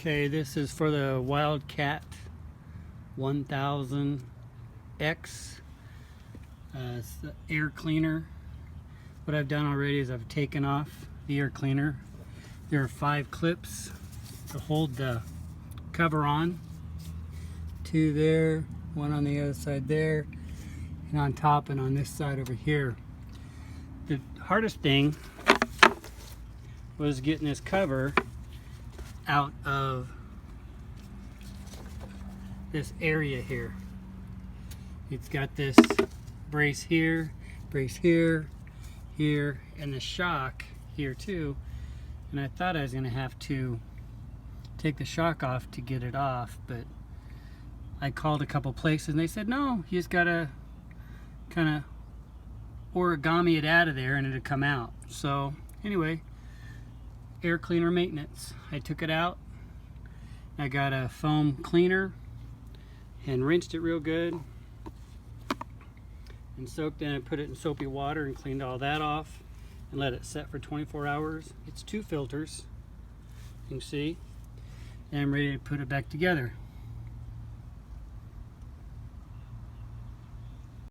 Okay, this is for the Wildcat 1000X. It's the air cleaner. What I've done already is I've taken off the air cleaner. There are 5 clips to hold the cover on. 2 there, 1 on the other side there, and on top and on this side over here. The hardest thing was getting this cover out of this area here. It's got this brace here, here, and the shock here too. And I thought I was going to have to take the shock off to get it off, but I called a couple places and they said no, you just gotta kind of origami it out of there and it'll come out. So anyway, air cleaner maintenance. I took it out. I got a foam cleaner and rinsed it real good and soaked in and put it in soapy water and cleaned all that off and let it set for 24 hours. It's 2 filters, you can see, and I'm ready to put it back together.